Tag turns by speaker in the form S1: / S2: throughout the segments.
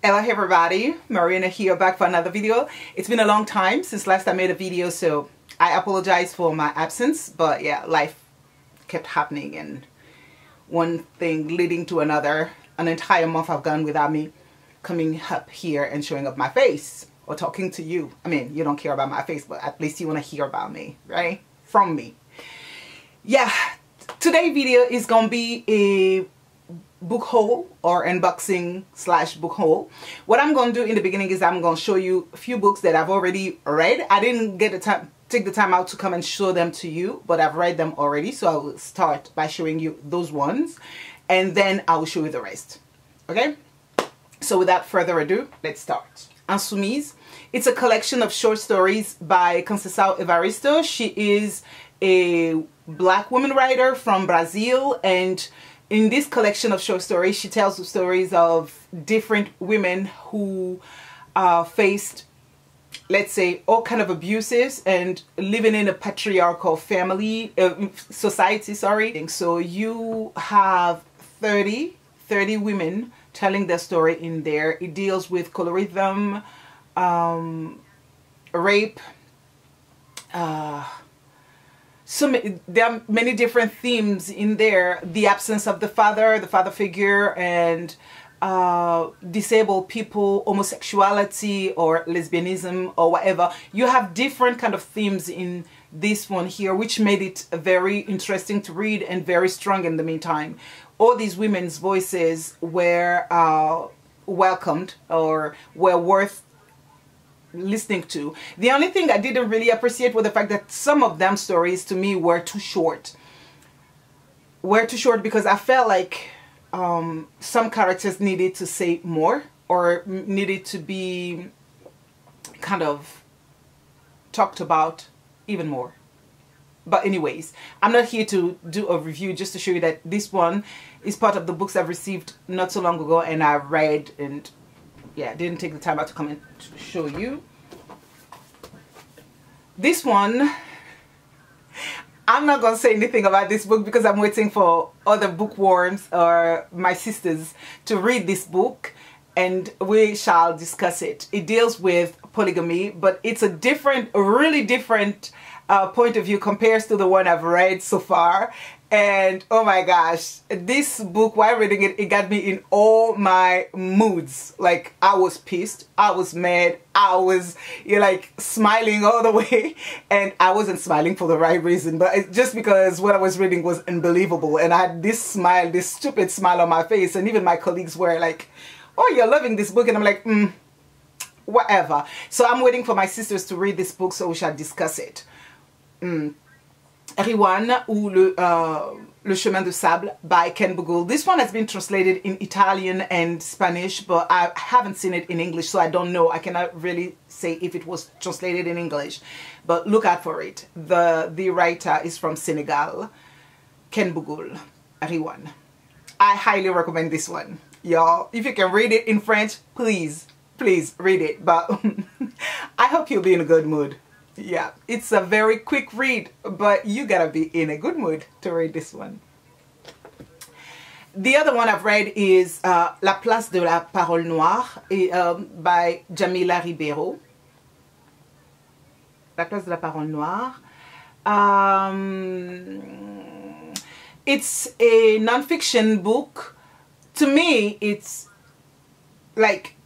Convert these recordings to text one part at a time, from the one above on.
S1: Hello everybody, Marina here, back for another video. It's been a long time since last I made a video, so I apologize for my absence, but yeah, life kept happening and one thing leading to another. An entire month I've gone without me coming up here and showing up my face or talking to you. I mean, you don't care about my face, but at least you want to hear about me, right? From me. Yeah, today's video is gonna be a book haul or unboxing / book haul. What I'm going to do in the beginning is I'm going to show you a few books that I've already read. I didn't get the time, take the time out to come and show them to you, but I've read them already. So I will start by showing you those ones and then I will show you the rest. Okay? So without further ado, let's start. Insoumise. It's a collection of short stories by Conceição Evaristo. She is a black woman writer from Brazil, and in this collection of short stories, she tells the stories of different women who faced, let's say, all kind of abuses and living in a patriarchal family, society, sorry. So you have 30 women telling their story in there. It deals with colorism, rape, there are many different themes in there. The absence of the father figure, and disabled people, homosexuality or lesbianism or whatever. You have different kind of themes in this one here, which made it very interesting to read and very strong in the meantime. All these women's voices were welcomed or were worth listening to. The only thing I didn't really appreciate was the fact that some of them stories to me were too short. Because I felt like some characters needed to say more or needed to be kind of talked about even more. But anyways, I'm not here to do a review, just to show you that this one is part of the books I've received not so long ago and I read, and yeah, didn't take the time out to come and show you. This one, I'm not going to say anything about this book because I'm waiting for other bookworms or my sisters to read this book and we shall discuss it. It deals with polygamy, but it's a really different point of view compared to the one I've read so far. And oh my gosh, this book, while reading it, it got me in all my moods. Like, I was pissed, I was mad, I was like smiling all the way, and I wasn't smiling for the right reason, but it's just because what I was reading was unbelievable, and I had this smile, this stupid smile on my face, and even my colleagues were like, oh, you're loving this book, and I'm like, whatever. So I'm waiting for my sisters to read this book so we shall discuss it. Riwan, ou le chemin de sable by Ken Bugul. This one has been translated in Italian and Spanish, but I haven't seen it in English, so I don't know. I cannot really say if it was translated in English, but look out for it. The writer is from Senegal, Ken Bugul, Riwan. I highly recommend this one, y'all. If you can read it in French, please read it, but I hope you'll be in a good mood. Yeah, it's a very quick read, but you gotta be in a good mood to read this one. The other one I've read is La Place de la Parole Noire by Jamila Ribeiro. La Place de la Parole Noire. It's a non-fiction book. To me, it's like,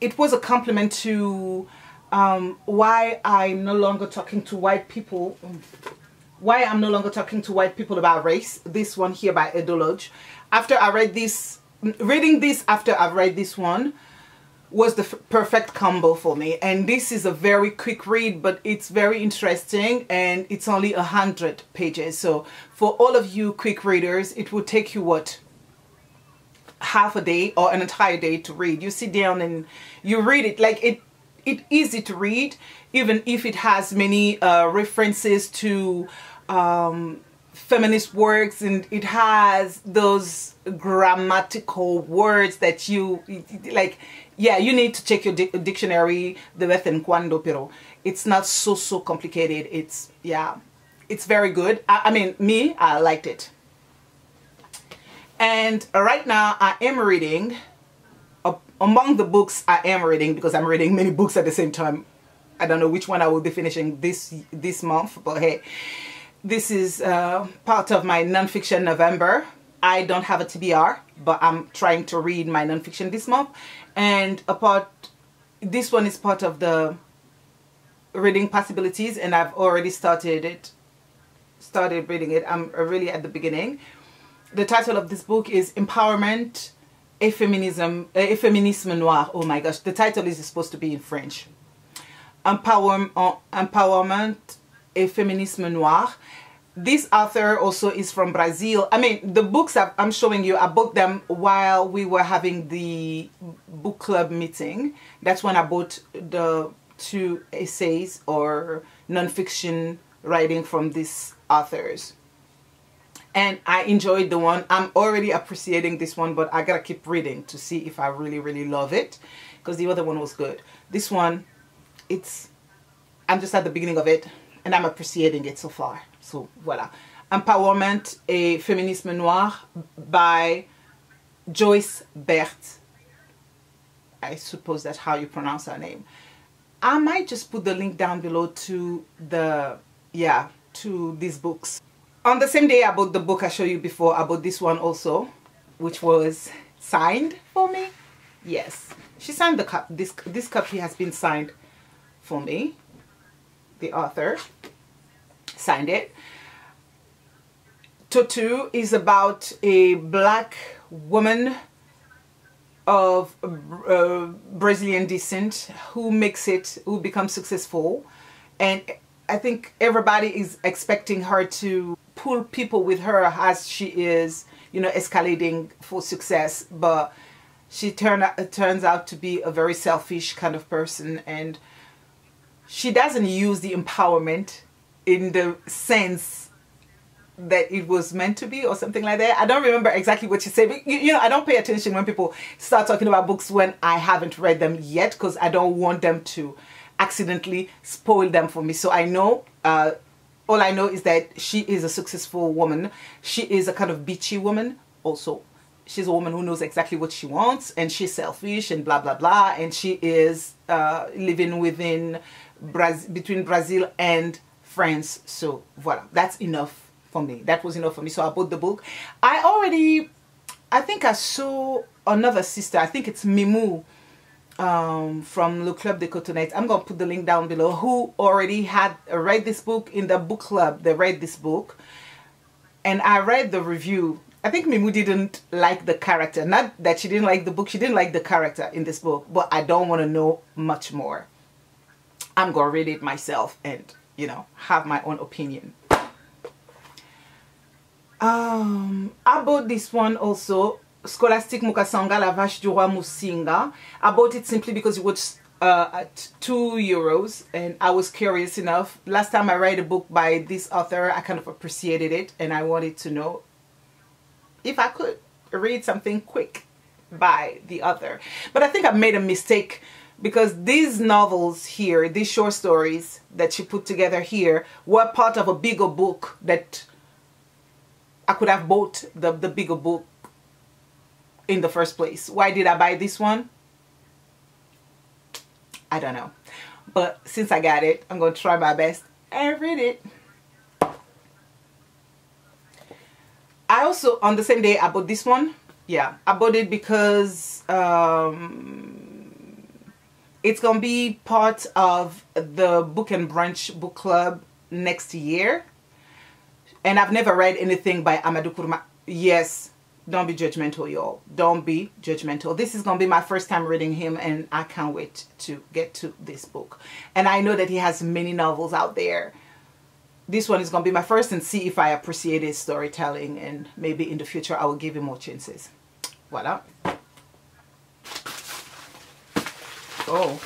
S1: it was a compliment to why I'm no longer talking to white people, about race. This one here by Edologe. After I read this, reading this after I've read this one was the perfect combo for me. And this is a very quick read, but it's very interesting, and it's only 100 pages. So for all of you quick readers, it would take you what? Half a day or an entire day to read. You sit down and you read it. Like, it's easy to read, even if it has many references to feminist works, and it has those grammatical words that you like. Yeah, you need to check your dictionary de vez en cuando, pero it's not so complicated. It's, yeah, it's very good. I mean, I liked it. And right now I am reading among the books I am reading, because I'm reading many books at the same time. I don't know which one I will be finishing this month, but hey, this is part of my nonfiction November. I don't have a TBR, but I'm trying to read my nonfiction this month, and this one is part of the reading possibilities, and I've already started reading it. I'm really at the beginning. The title of this book is Empowerment et Féminisme Noir. Oh my gosh, the title is supposed to be in French. Empowerment et Féminisme Noir. This author also is from Brazil. I mean, the books I'm showing you, I bought them while we were having the book club meeting. That's when I bought the 2 essays or nonfiction writing from these authors. And I enjoyed the one. I'm already appreciating this one, but I gotta keep reading to see if I really love it, because the other one was good. This one, I'm just at the beginning of it, and I'm appreciating it so far. So voila. Empowerment et Féminisme Noir by Joyce Bert. I suppose that's how you pronounce her name. I might just put the link down below to to these books. On the same day I bought the book I showed you before, I bought this one also, which was signed for me. Yes, she signed the cup. This copy has been signed for me. The author signed it. Tutu is about a black woman of Brazilian descent who becomes successful, and I think everybody is expecting her to pull people with her as she is, you know, escalating for success, but she turns out to be a very selfish kind of person, and she doesn't use the empowerment in the sense that it was meant to be, or something like that. I don't remember exactly what she said, but you know, I don't pay attention when people start talking about books when I haven't read them yet, because I don't want them to accidentally spoil them for me. So I know, all I know is that she is a successful woman. She is a kind of bitchy woman also. She's a woman who knows exactly what she wants, and she's selfish and blah blah blah, and she is living between Brazil and France. So voila, that's enough for me. That was enough for me. So I bought the book. I think I saw another sister, I think it's Mimou, from Le Club des Cotonnettes. I'm going to put the link down below, who already had read this book in the book club. They read this book, and I read the review. I think Mimou didn't like the character. Not that she didn't like the book, she didn't like the character in this book, but I don't want to know much more. I'm going to read it myself and, you know, have my own opinion. I bought this one also, Scholastique Mukasonga, La Vache du Roi Musinga. I bought it simply because it was at €2, and I was curious enough. Last time I read a book by this author, I kind of appreciated it, and I wanted to know if I could read something quick by the author. But I think I made a mistake, because these novels here, these short stories that she put together here, were part of a bigger book that I could have bought the bigger book in the first place. Why did I buy this one? I don't know. But since I got it, I'm going to try my best and read it. I also, on the same day, I bought this one. Yeah, I bought it because it's going to be part of the Book and Brunch book club next year. And I've never read anything by Amadou Kurma. Yes, don't be judgmental, y'all. Don't be judgmental. This is going to be my first time reading him, and I can't wait to get to this book. And I know that he has many novels out there. This one is going to be my first, and see if I appreciate his storytelling, and maybe in the future I will give him more chances. Voila. Oh,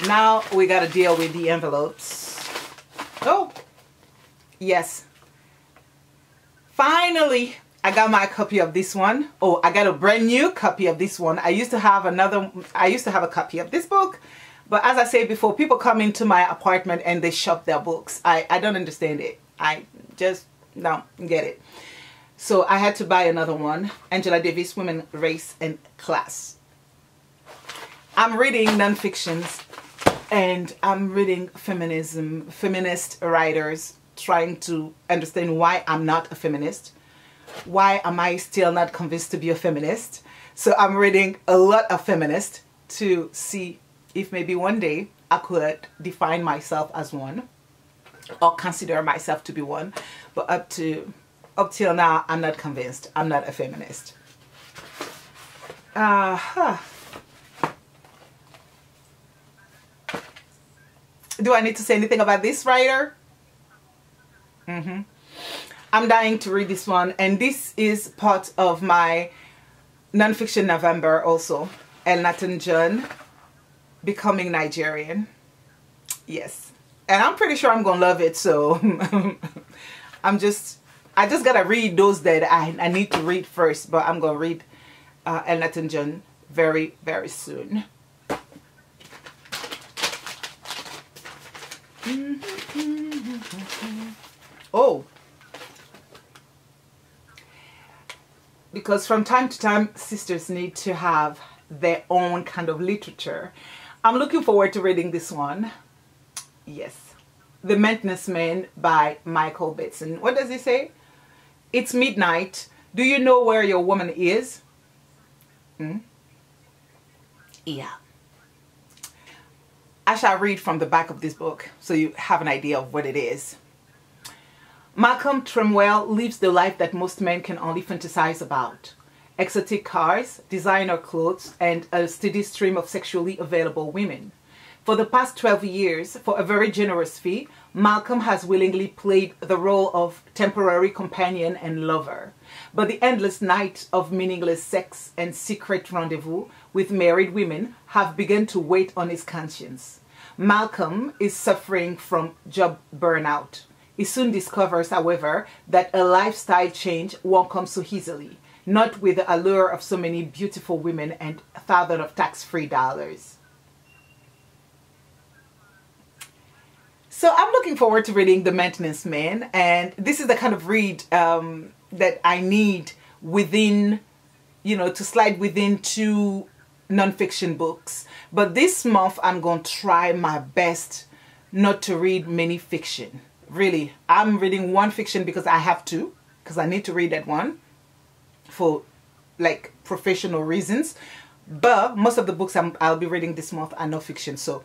S1: now we got to deal with the envelopes. Oh, yes. Finally, I got my copy of this one. Oh, I got a brand new copy of this one. I used to have a copy of this book. But as I said before, people come into my apartment and they shop their books. I don't understand it. I just don't get it. So I had to buy another one. Angela Davis, Women, Race, and Class. I'm reading non-fictions, and I'm reading feminist writers, trying to understand why I'm not a feminist. Why am I still not convinced to be a feminist? So I'm reading a lot of feminists to see if maybe one day I could define myself as one, or consider myself to be one. But up till now, I'm not convinced. I'm not a feminist. Do I need to say anything about this writer? I'm dying to read this one, and this is part of my nonfiction November also. Ellucian John, Becoming Nigerian. Yes, and I'm pretty sure I'm gonna love it. So I just gotta read those that I need to read first. But I'm gonna read Ellucian John very, very soon. Oh, because from time to time sisters need to have their own kind of literature. I'm looking forward to reading this one. Yes, The Maintenance Man by Michael Baisden. What does he say? It's midnight. Do you know where your woman is? Yeah. I shall read from the back of this book so you have an idea of what it is. Malcolm Trimwell lives the life that most men can only fantasize about. Exotic cars, designer clothes, and a steady stream of sexually available women. For the past 12 years, for a very generous fee, Malcolm has willingly played the role of temporary companion and lover. But the endless night of meaningless sex and secret rendezvous with married women have begun to weigh on his conscience. Malcolm is suffering from job burnout. He soon discovers, however, that a lifestyle change won't come so easily, not with the allure of so many beautiful women and thousands of tax-free dollars. So I'm looking forward to reading The Maintenance Man, and this is the kind of read that I need within, you know, to slide within 2 nonfiction books. But this month I'm going to try my best not to read many fiction. Really, I'm reading one fiction because I have to, because I need to read that one for like professional reasons. But most of the books I'll be reading this month are no fiction. So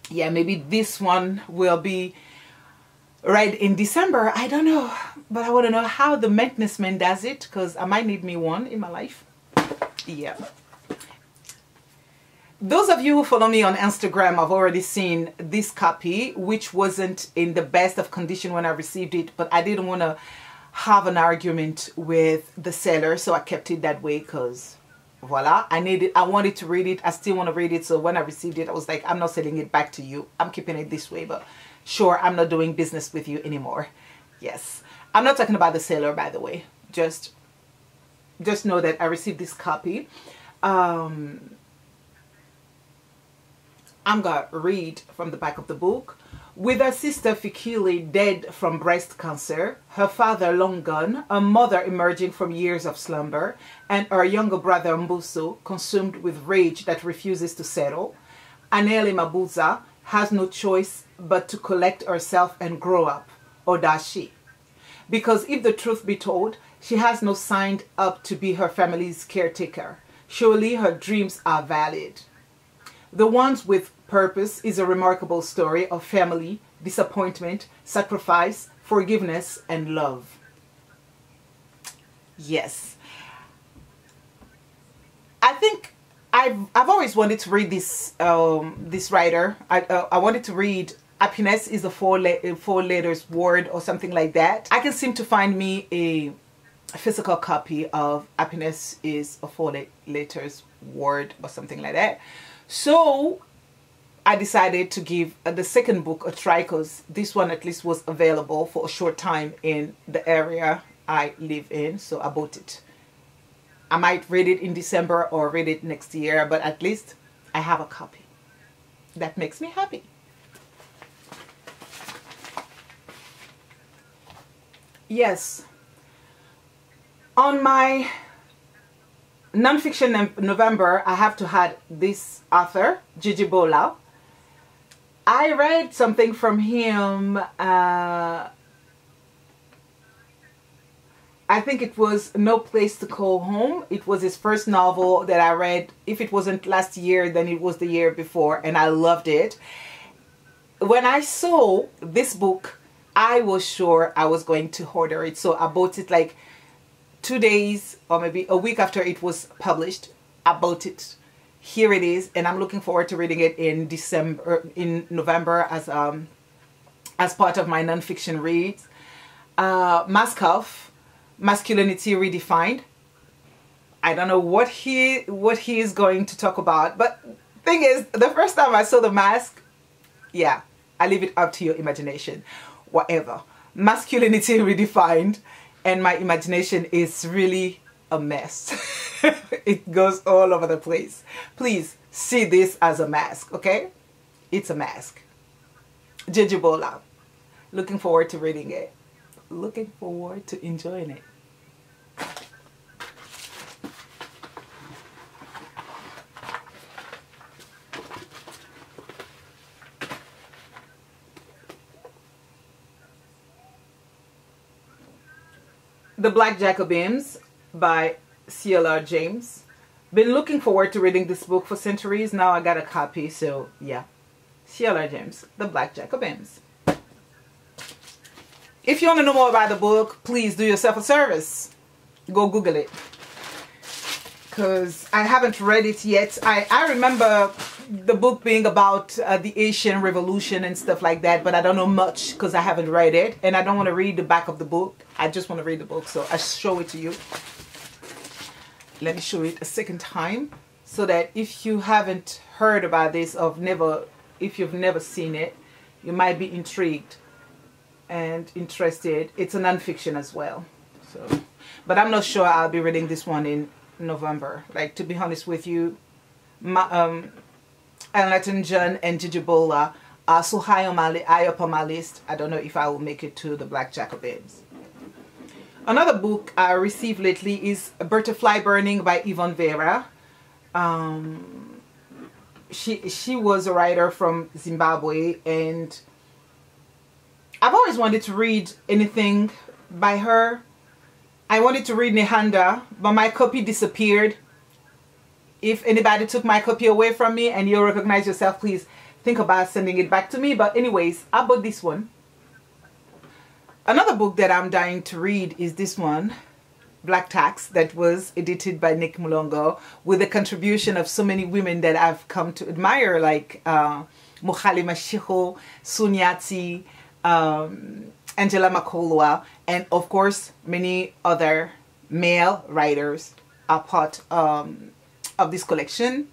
S1: yeah, maybe this one will be right in December. I don't know, but I want to know how The Maintenance Man does it, because I might need me one in my life. Yeah. Those of you who follow me on Instagram have already seen this copy, which wasn't in the best of condition when I received it, but I didn't want to have an argument with the seller, so I kept it that way because voila, I wanted to read it. I still want to read it. So when I received it, I was like, I'm not selling it back to you. I'm keeping it this way, but sure, I'm not doing business with you anymore. Yes. I'm not talking about the seller, by the way. Just know that I received this copy. I'm going to read from the back of the book. With her sister Fikile dead from breast cancer, her father long gone, a mother emerging from years of slumber, and her younger brother Mbuso consumed with rage that refuses to settle, Anele Mabuza has no choice but to collect herself and grow up, or does she? Because if the truth be told, she has no signed up to be her family's caretaker. Surely her dreams are valid. The Ones with Purpose is a remarkable story of family, disappointment, sacrifice, forgiveness, and love. Yes. I think I've always wanted to read this this writer. I wanted to read Happiness is a four letters word or something like that. I can seem to find me a physical copy of Happiness is a 4 letters word or something like that. So I decided to give the second book a try, because this one at least was available for a short time in the area I live in. So I bought it. I might read it in December or read it next year, but at least I have a copy. That makes me happy. Yes. On my Non-fiction November, I have to add this author, Giddings. I read something from him, I think it was No Place to Call Home. It was his first novel that I read. If it wasn't last year, then it was the year before, and I loved it. When I saw this book, I was sure I was going to order it, so I bought it like 2 days or maybe a week after it was published. I bought it. Here it is, and I'm looking forward to reading it in November as part of my nonfiction reads. Maskov, Masculinity Redefined. I don't know what he is going to talk about, but thing is, the first time I saw the mask, yeah, I leave it up to your imagination. Whatever. Masculinity Redefined, and my imagination is really a mess. It goes all over the place. Please see this as a mask, okay? It's a mask. Giddings. Looking forward to reading it. Looking forward to enjoying it. The Black Jacobins by C.L.R. James. Been looking forward to reading this book for centuries. Now I got a copy, so yeah. C.L.R. James, The Black Jacobins. If you want to know more about the book, please do yourself a service. Go Google it. Because I haven't read it yet. I remember the book being about the Asian Revolution and stuff like that, but I don't know much because I haven't read it, and I don't want to read the back of the book. I just want to read the book, so I show it to you. Let me show it a second time so that if you haven't heard about this or if you've never seen it, you might be intrigued and interested. It's a nonfiction as well, so but I'm not sure I'll be reading this one in November. Like, to be honest with you, Ellucian and Giddings are so high up on my list. I don't know if I will make it to the Black Jacobins. Another book I received lately is Butterfly Burning by Yvonne Vera. She was a writer from Zimbabwe, and I've always wanted to read anything by her. I wanted to read Nehanda, but my copy disappeared. If anybody took my copy away from me and you recognize yourself, please think about sending it back to me. But anyways, I bought this one. Another book that I'm dying to read is this one, Black Tax, that was edited by Anique Mulongo, with the contribution of so many women that I've come to admire, like Mokhale Mashiho, Sunyati, Angela Makolwa, and of course many other male writers are part of this collection.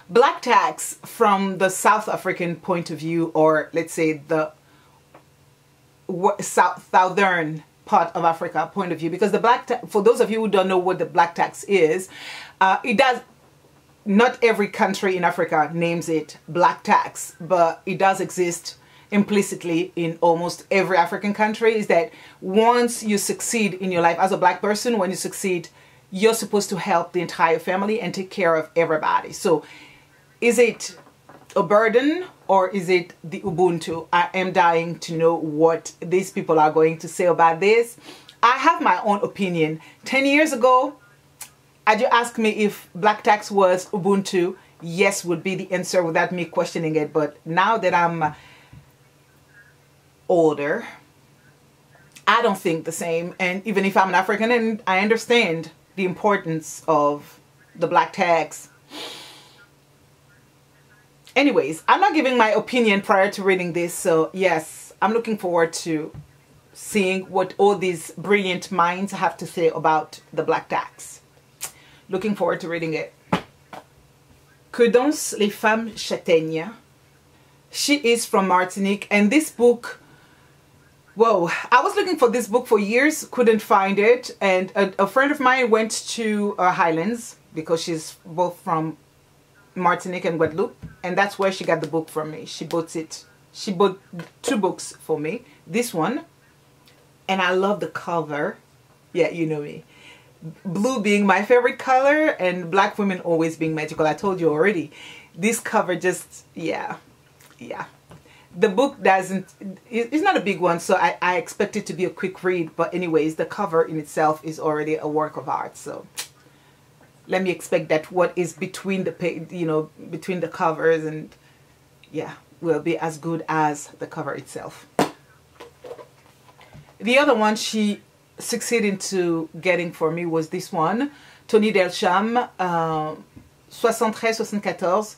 S1: Black Tax, from the South African point of view, or let's say the southern part of Africa point of view, because the black tax, for those of you who don't know what the black tax is, not every country in Africa names it black tax, but it does exist implicitly in almost every African country. Is that once you succeed in your life as a black person, when you succeed, you're supposed to help the entire family and take care of everybody. So is it a burden or is it the Ubuntu? I am dying to know what these people are going to say about this. I have my own opinion. 10 years ago, had you asked me if black tax was Ubuntu, yes would be the answer without me questioning it. But now that I'm older, I don't think the same. And even if I'm an African and I understand the importance of the black tax. Anyways, I'm not giving my opinion prior to reading this, so yes, I'm looking forward to seeing what all these brilliant minds have to say about the black tax. Looking forward to reading it. Que dansent les femmes châtaignes. She is from Martinique, and this book, whoa, I was looking for this book for years, couldn't find it, and a friend of mine went to Highlands, because she's both from Martinique and Guadeloupe, and that's where she got the book from me. She bought it. She bought 2 books for me. This one, and I love the cover. Yeah, you know me. blue being my favorite color and black women always being magical. I told you already. This cover just, yeah. The book doesn't, it's not a big one, so I expect it to be a quick read. But anyways, the cover in itself is already a work of art. So let me expect that what is between the page, you know, between the covers, and yeah, will be as good as the cover itself. The other one she succeeded into getting for me was this one, Tony Delcham, 73-74,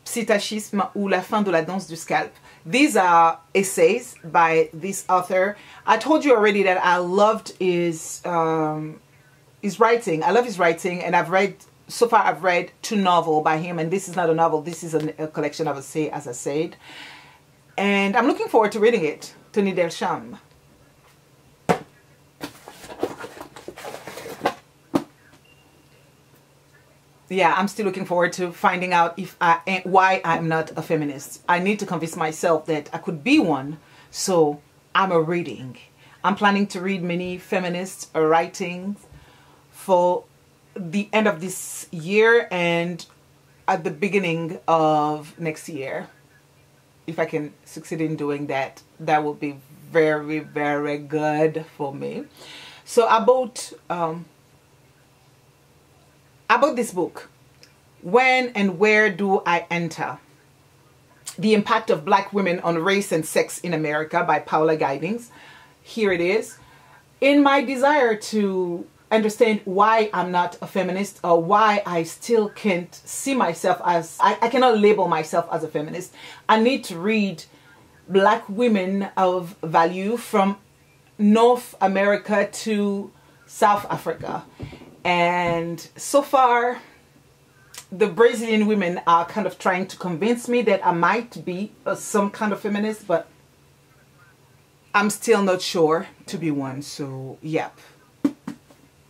S1: Psytachisme ou la fin de la danse du scalp. These are essays by this author. I told you already that I loved his writing. I love his writing, and I've read, so far I've read 2 novels by him, and this is not a novel, this is a collection of essays, as I said. And I'm looking forward to reading it, Tony Delcham. Yeah, I'm still looking forward to finding out if why I'm not a feminist. I need to convince myself that I could be one, so I'm a reading. I'm planning to read many feminist writings for the end of this year and at the beginning of next year. If I can succeed in doing that, that will be very, very good for me. So I bought this book, When and Where Do I Enter? The Impact of Black Women on Race and Sex in America by Paula Giddings. Here it is. In my desire to understand why I'm not a feminist, or why I still can't see myself as, I cannot label myself as a feminist, I need to read Black women of value from North America to South Africa. And so far, the Brazilian women are kind of trying to convince me that I might be some kind of feminist, but I'm still not sure to be one. So, yep.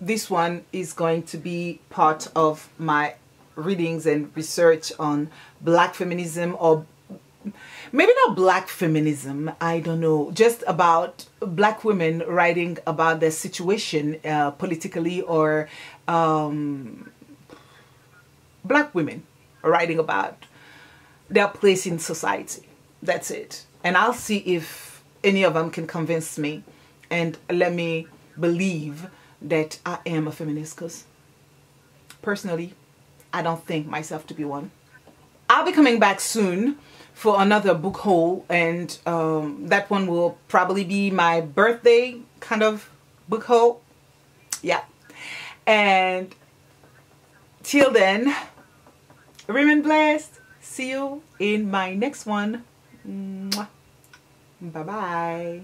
S1: This one is going to be part of my readings and research on Black feminism, or maybe not Black feminism, I don't know, just about Black women writing about their situation politically, or Black women writing about their place in society. That's it. And I'll see if any of them can convince me and let me believe that I am a feminist, because personally, I don't think myself to be one. I'll be coming back soon for another book haul, and that one will probably be my birthday kind of book haul. Yeah. And till then, remain blessed. See you in my next one. Bye bye.